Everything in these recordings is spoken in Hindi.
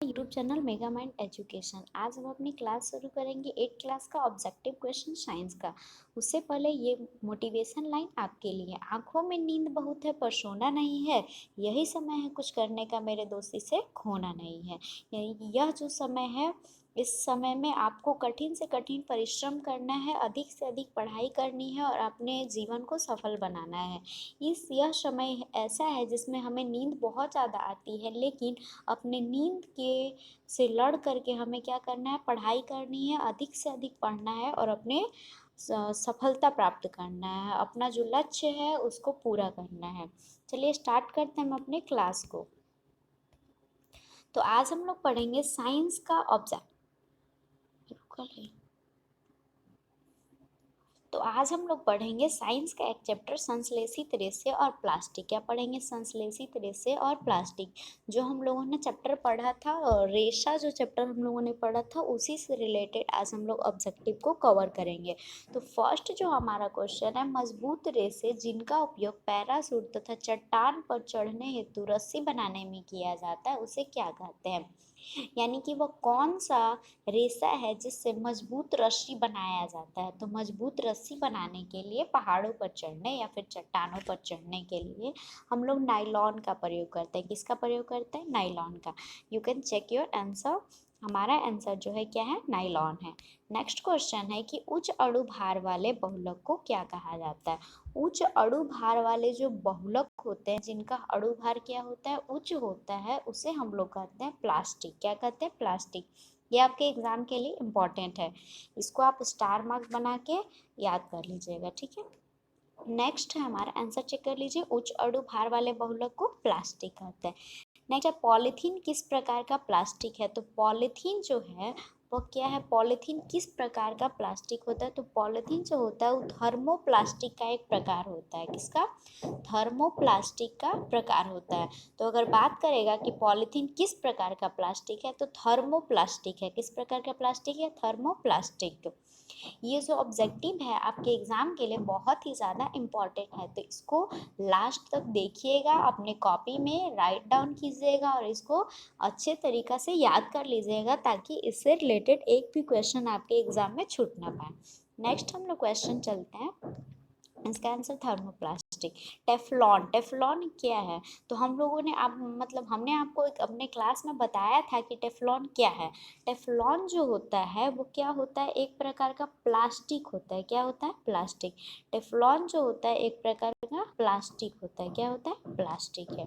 YouTube channel mega mind education. आज हम अपनी क्लास शुरू करेंगे 8 क्लास का ऑब्जेक्टिव क्वेश्चन साइंस का। उससे पहले ये मोटिवेशन लाइन आपके लिए। आंखों में नींद बहुत है पर सोना नहीं है, यही समय है कुछ करने का मेरे दोस्त, इसे खोना नहीं है। यह जो समय है, इस समय में आपको कठिन से कठिन परिश्रम करना है, अधिक से अधिक पढ़ाई करनी है और अपने जीवन को सफल बनाना है। यह समय ऐसा है जिसमें हमें नींद बहुत ज़्यादा आती है, लेकिन अपने नींद के से लड़ करके हमें क्या करना है, पढ़ाई करनी है, अधिक से अधिक पढ़ना है और अपने सफलता प्राप्त करना है, अपना जो लक्ष्य है उसको पूरा करना है। चलिए स्टार्ट करते हैं हम अपने क्लास को। तो आज हम लोग पढ़ेंगे साइंस का ऑब्जेक्ट। तो आज हम लोग पढ़ेंगे साइंस का एक चैप्टर संश्लेषित रेशे और प्लास्टिक। क्या पढ़ेंगे? संश्लेषित रेशे और प्लास्टिक। जो हम लोगों ने चैप्टर पढ़ा था, रेशा जो चैप्टर हम लोगों ने पढ़ा था, उसी से रिलेटेड आज हम लोग ऑब्जेक्टिव को कवर करेंगे। तो फर्स्ट जो हमारा क्वेश्चन है, मजबूत रेशे जिनका उपयोग पैराशूट तथा चट्टान पर चढ़ने हेतु रस्सी बनाने में किया जाता है, उसे क्या कहते हैं? यानी कि वह कौन सा रेशा है जिससे मजबूत रस्सी बनाया जाता है। तो मजबूत रस्सी बनाने के लिए पहाड़ों पर चढ़ने या फिर चट्टानों पर चढ़ने के लिए हम लोग नाइलॉन का प्रयोग करते हैं। किसका प्रयोग करते हैं? नाइलॉन का। You can check your answer. हमारा आंसर जो है क्या है? नाइलॉन है। नेक्स्ट क्वेश्चन है कि उच्च अणु भार वाले बहुलक को क्या कहा जाता है? उच्च अणु भार वाले जो बहुलक होते हैं, जिनका अणु भार क्या होता है? उच्च होता है, उसे हम लोग कहते हैं प्लास्टिक। क्या कहते हैं? प्लास्टिक। ये आपके एग्जाम के लिए इम्पॉर्टेंट है, इसको आप स्टार मार्क बना के याद कर लीजिएगा, ठीक है। नेक्स्ट है हमारा आंसर, चेक कर लीजिए। उच्च अणु भार वाले बहुलक को प्लास्टिक कहते हैं। नेक्स्ट है पॉलीथीन किस प्रकार का प्लास्टिक है? तो पॉलीथीन जो है वो क्या है? पॉलीथीन किस प्रकार का प्लास्टिक होता है? तो पॉलीथीन जो होता है वो थर्मोप्लास्टिक का एक प्रकार होता है। किसका? थर्मोप्लास्टिक का प्रकार होता है। तो अगर बात करेगा कि पॉलीथीन किस प्रकार का प्लास्टिक है, तो थर्मोप्लास्टिक है। किस प्रकार का प्लास्टिक है? थर्मोप्लास्टिक। ये जो ऑब्जेक्टिव है आपके एग्जाम के लिए बहुत ही ज़्यादा इम्पॉर्टेंट है, तो इसको लास्ट तक देखिएगा, अपने कॉपी में राइट डाउन कीजिएगा और इसको अच्छे तरीक़ा से याद कर लीजिएगा, ताकि इससे रिलेटेड एक भी क्वेश्चन आपके एग्जाम में छूट ना पाए। नेक्स्ट हम लोग क्वेश्चन चलते हैं, इसका आंसर थर्मोप्लास्टिक। टेफलॉन, टेफलॉन क्या है? तो हम लोगों ने हमने आपको एक अपने क्लास में बताया था कि टेफलॉन क्या है। टेफलॉन जो होता है वो क्या होता है? एक प्रकार का प्लास्टिक होता है। क्या होता है? प्लास्टिक। टेफलॉन जो होता है एक प्रकार का प्लास्टिक होता है। क्या होता है? प्लास्टिक है।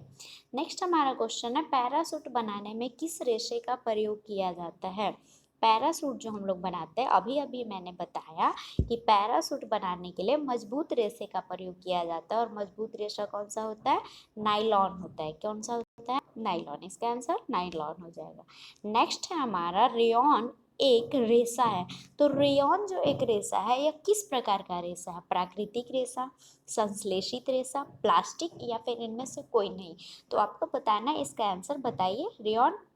नेक्स्ट हमारा क्वेश्चन है, पैराशूट बनाने में किस रेशे का प्रयोग किया जाता है? पैराशूट जो हम लोग बनाते हैं, अभी अभी मैंने बताया कि पैराशूट बनाने के लिए मजबूत रेशे का प्रयोग किया जाता है, और मजबूत रेशा कौन सा होता है? नाइलॉन होता है। कौन सा होता है? नाइलॉन। इसका आंसर नाइलॉन हो जाएगा। नेक्स्ट है हमारा, रेयॉन एक रेशा है। तो रेयॉन जो एक रेशा है, यह किस प्रकार का रेशा है? प्राकृतिक रेशा, संश्लेषित रेशा, प्लास्टिक, या फिर इनमें से कोई नहीं? तो आपको बताना है, इसका आंसर बताइए। रेयॉन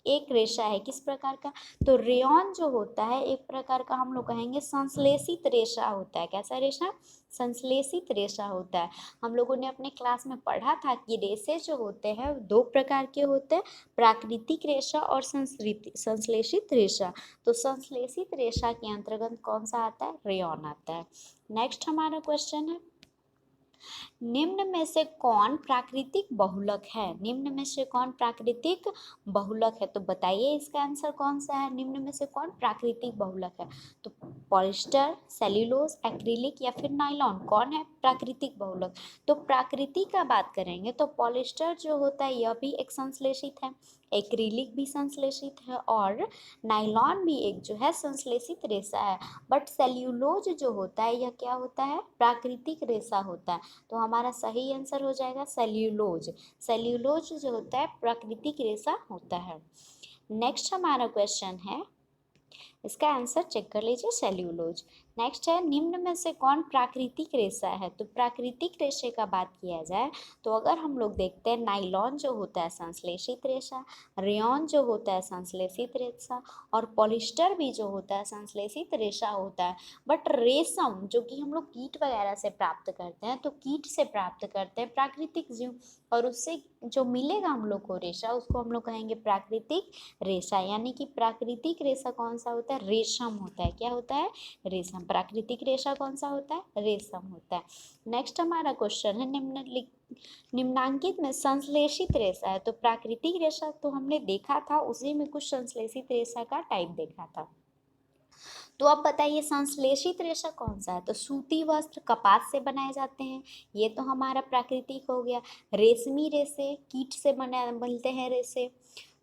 एक रेशा है, किस प्रकार का? तो रेयॉन जो होता है एक प्रकार का, हम लोग कहेंगे संश्लेषित रेशा होता है। कैसा रेशा? संश्लेषित रेशा होता है। हम लोगों ने अपने क्लास में पढ़ा था कि रेशे जो होते हैं दो प्रकार के होते हैं, प्राकृतिक रेशा और संश्लेषित रेशा। तो संश्लेषित रेशा के अंतर्गत कौन सा आता है? रेयॉन आता है। नेक्स्ट हमारा क्वेश्चन है, निम्न में से कौन प्राकृतिक बहुलक है? निम्न में से कौन प्राकृतिक बहुलक है? तो बताइए इसका आंसर कौन सा है? निम्न में से कौन प्राकृतिक बहुलक है? तो पॉलिस्टर, सेल्यूलोज, एक्रिलिक, या फिर नाइलॉन? कौन है प्राकृतिक बहुलक? तो प्राकृतिक का बात करेंगे तो पॉलिस्टर जो होता है यह भी एक संश्लेषित है, एक्रिलिक भी संश्लेषित है, और नाइलॉन भी एक जो है संश्लेषित रेशा है। बट सेल्यूलोज जो होता है यह क्या होता है? प्राकृतिक रेशा होता है। तो हमारा सही आंसर हो जाएगा सेल्यूलोज। सेल्यूलोज जो होता है प्राकृतिक रेशा होता है। नेक्स्ट हमारा क्वेश्चन है, इसका आंसर चेक कर लीजिए, सेल्यूलोज। नेक्स्ट है निम्न में से कौन प्राकृतिक रेशा है। तो प्राकृतिक रेशे का बात किया जाए तो अगर हम लोग देखते हैं नाइलॉन जो होता है संश्लेषित रेशा, रेयॉन जो होता है संश्लेषित रेशा, और पॉलिस्टर भी जो होता है संश्लेषित रेशा होता है। बट रेशम जो कि हम लोग कीट वगैरह से प्राप्त करते हैं, तो कीट से प्राप्त करते हैं प्राकृतिक जीव, और उससे जो मिलेगा हम लोग को रेशा उसको हम लोग कहेंगे प्राकृतिक रेशा। यानी कि प्राकृतिक रेशा कौन सा होता है, रेशम होता है। क्या होता है, रेशम। प्राकृतिक रेशा कौन सा होता है, रेशम होता है। नेक्स्ट हमारा क्वेश्चन है निम्नांकित में संश्लेषित रेशा है। तो प्राकृतिक रेशा तो हमने देखा था, उसी में कुछ संश्लेषित रेशा का टाइप देखा था। तो अब बताइए संश्लेषित रेशा कौन सा है। तो सूती वस्त्र कपास से बनाए जाते हैं, ये तो हमारा प्राकृतिक हो गया। रेशमी रेशे कीट से बनते हैं रेशे,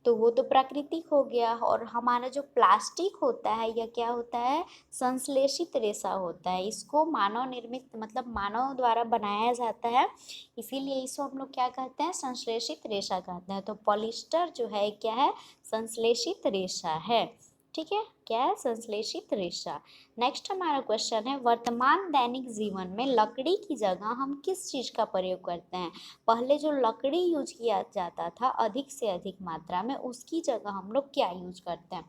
तो वो तो प्राकृतिक हो गया। और हमारा जो प्लास्टिक होता है यह क्या होता है, संश्लेषित रेशा होता है। इसको मानव निर्मित मतलब मानव द्वारा बनाया जाता है, इसीलिए इसको हम लोग क्या कहते हैं, संश्लेषित रेशा कहते हैं। तो पॉलिस्टर जो है क्या है, संश्लेषित रेशा है। ठीक है, क्या है, संश्लेषित रेशा। नेक्स्ट हमारा क्वेश्चन है वर्तमान दैनिक जीवन में लकड़ी की जगह हम किस चीज़ का प्रयोग करते हैं। पहले जो लकड़ी यूज किया जाता था अधिक से अधिक मात्रा में, उसकी जगह हम लोग क्या यूज करते हैं।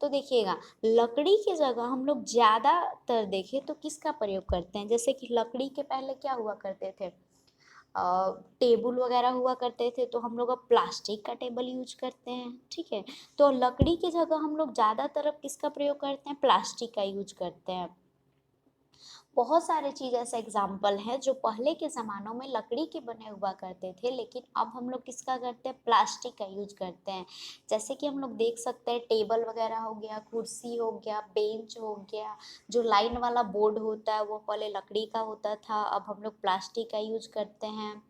तो देखिएगा लकड़ी की जगह हम लोग ज़्यादातर देखें तो किसका प्रयोग करते हैं। जैसे कि लकड़ी के पहले क्या हुआ करते थे, टेबल वगैरह हुआ करते थे, तो हम लोग अब प्लास्टिक का टेबल यूज करते हैं। ठीक है, तो लकड़ी की जगह हम लोग ज़्यादातर अब किसका प्रयोग करते हैं, प्लास्टिक का यूज करते हैं। बहुत सारे चीज़ ऐसे एग्जाम्पल हैं जो पहले के ज़मानों में लकड़ी के बने हुआ करते थे, लेकिन अब हम लोग किसका करते हैं, प्लास्टिक का यूज करते हैं। जैसे कि हम लोग देख सकते हैं टेबल वगैरह हो गया, कुर्सी हो गया, बेंच हो गया, जो लाइन वाला बोर्ड होता है वो पहले लकड़ी का होता था, अब हम लोग प्लास्टिक का यूज करते हैं।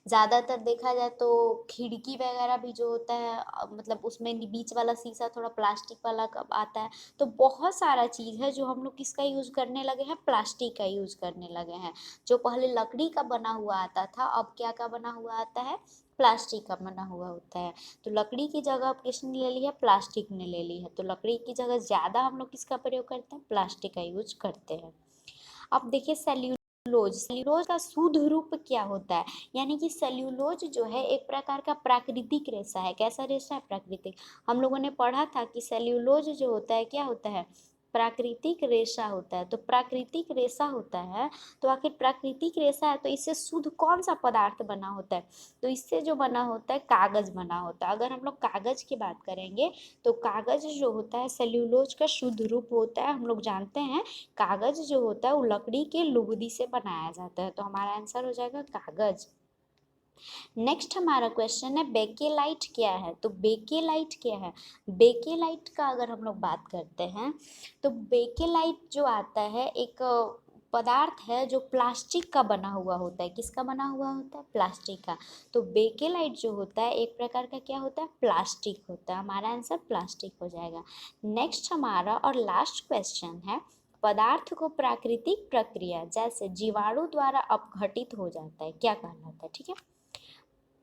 ज़्यादातर देखा जाए तो खिड़की वगैरह भी जो होता है मतलब उसमें बीच वाला शीशा थोड़ा प्लास्टिक वाला कब आता है। तो बहुत सारा चीज़ है जो हम लोग किसका यूज़ करने लगे हैं, प्लास्टिक का यूज़ करने लगे हैं। जो पहले लकड़ी का बना हुआ आता था अब क्या का बना हुआ आता है, प्लास्टिक का बना हुआ होता है। तो लकड़ी की जगह अब किसने ले ली है, प्लास्टिक ने ले ली है। तो लकड़ी की जगह ज़्यादा हम लोग किसका प्रयोग करते हैं, प्लास्टिक का यूज करते हैं। अब देखिए सेल्यूलोज, सेल्यूलोज का शुद्ध रूप क्या होता है। यानी कि सेल्यूलोज जो है एक प्रकार का प्राकृतिक रेशा है। कैसा रेशा है, प्राकृतिक। हम लोगों ने पढ़ा था कि सेल्यूलोज जो होता है क्या होता है, प्राकृतिक रेशा होता है। तो प्राकृतिक रेशा होता है, तो आखिर प्राकृतिक रेशा है तो इससे शुद्ध कौन सा पदार्थ बना होता है। तो इससे जो बना होता है कागज बना होता है। अगर हम लोग कागज की बात करेंगे तो कागज जो होता है सेल्यूलोज का शुद्ध रूप होता है। हम लोग जानते हैं कागज जो होता है वो लकड़ी के लुगदी से बनाया जाता है। तो हमारा आंसर हो जाएगा कागज। नेक्स्ट हमारा क्वेश्चन है बेकेलाइट क्या है। तो बेकेलाइट क्या है, बेकेलाइट का अगर हम लोग बात करते हैं तो बेकेलाइट जो आता है एक पदार्थ है जो प्लास्टिक का बना हुआ होता है। किसका बना हुआ होता है, प्लास्टिक का। तो बेकेलाइट जो होता है एक प्रकार का क्या होता है, प्लास्टिक होता है। हमारा आंसर प्लास्टिक हो जाएगा। नेक्स्ट हमारा और लास्ट क्वेश्चन है पदार्थ को प्राकृतिक प्रक्रिया जैसे जीवाणु द्वारा अपघटित हो जाता है, क्या कहलाता है। ठीक है,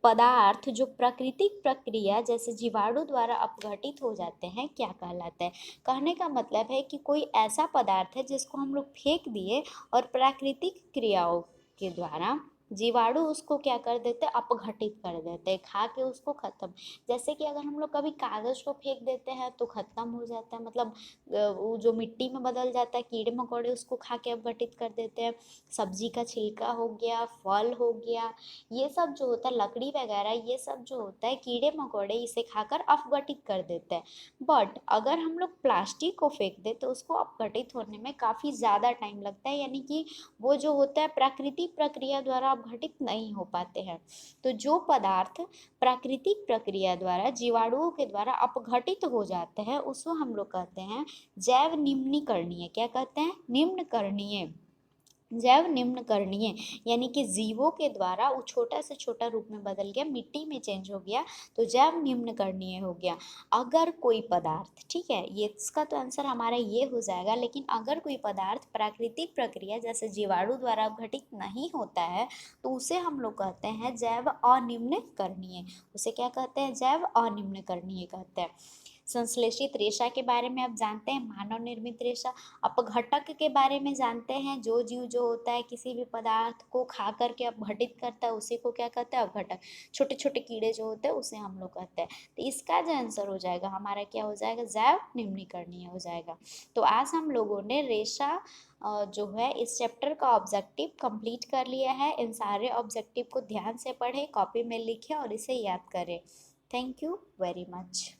पदार्थ जो प्राकृतिक प्रक्रिया जैसे जीवाणु द्वारा अपघटित हो जाते हैं क्या कहलाता है। कहने का मतलब है कि कोई ऐसा पदार्थ है जिसको हम लोग फेंक दिए और प्राकृतिक क्रियाओं के द्वारा जीवाणु उसको क्या कर देते हैं, अपघटित कर देते हैं, खा के उसको खत्म। जैसे कि अगर हम लोग कभी कागज़ को फेंक देते हैं तो खत्म हो जाता है, मतलब वो जो मिट्टी में बदल जाता है, कीड़े मकोड़े उसको खा के अपघटित कर देते हैं। सब्जी का छिलका हो गया, फल हो गया, ये सब जो होता है लकड़ी वगैरह, ये सब जो होता है कीड़े मकोड़े इसे खाकर अपघटित कर देते हैं। बट अगर हम लोग प्लास्टिक को फेंक दें तो उसको अपघटित होने में काफ़ी ज़्यादा टाइम लगता है, यानी कि वो जो होता है प्राकृतिक प्रक्रिया द्वारा अपघटित नहीं हो पाते हैं। तो जो पदार्थ प्राकृतिक प्रक्रिया द्वारा जीवाणुओं के द्वारा अपघटित हो जाते हैं उसको हम लोग कहते हैं जैव निम्नीकरणीय। क्या कहते हैं, निम्नकरणीय, जैव निम्नकरणीय। यानी कि जीवों के द्वारा वो छोटा से छोटा रूप में बदल गया, मिट्टी में चेंज हो गया, तो जैव निम्नकरणीय हो गया। अगर कोई पदार्थ, ठीक है ये इसका तो आंसर हमारा ये हो जाएगा, लेकिन अगर कोई पदार्थ प्राकृतिक प्रक्रिया जैसे जीवाणु द्वारा अपघटित नहीं होता है तो उसे हम लोग कहते हैं जैव अनिम्नकरणीय। उसे क्या कहते हैं, जैव अनिम्नकरणीय कहते हैं। संश्लेषित रेशा के बारे में आप जानते हैं, मानव निर्मित रेशा। अपघटक के बारे में जानते हैं, जो जीव जो होता है किसी भी पदार्थ को खा करके अपघटित करता है उसी को क्या कहते हैं, अपघटक। छोटे छोटे कीड़े जो होते हैं उसे हम लोग कहते हैं। तो इसका जो आंसर हो जाएगा हमारा क्या हो जाएगा, जैव निम्नीकरणीय हो जाएगा। तो आज हम लोगों ने रेशा जो है इस चैप्टर का ऑब्जेक्टिव कंप्लीट कर लिया है। इन सारे ऑब्जेक्टिव को ध्यान से पढ़ें, कॉपी में लिखें और इसे याद करें। Thank you very much.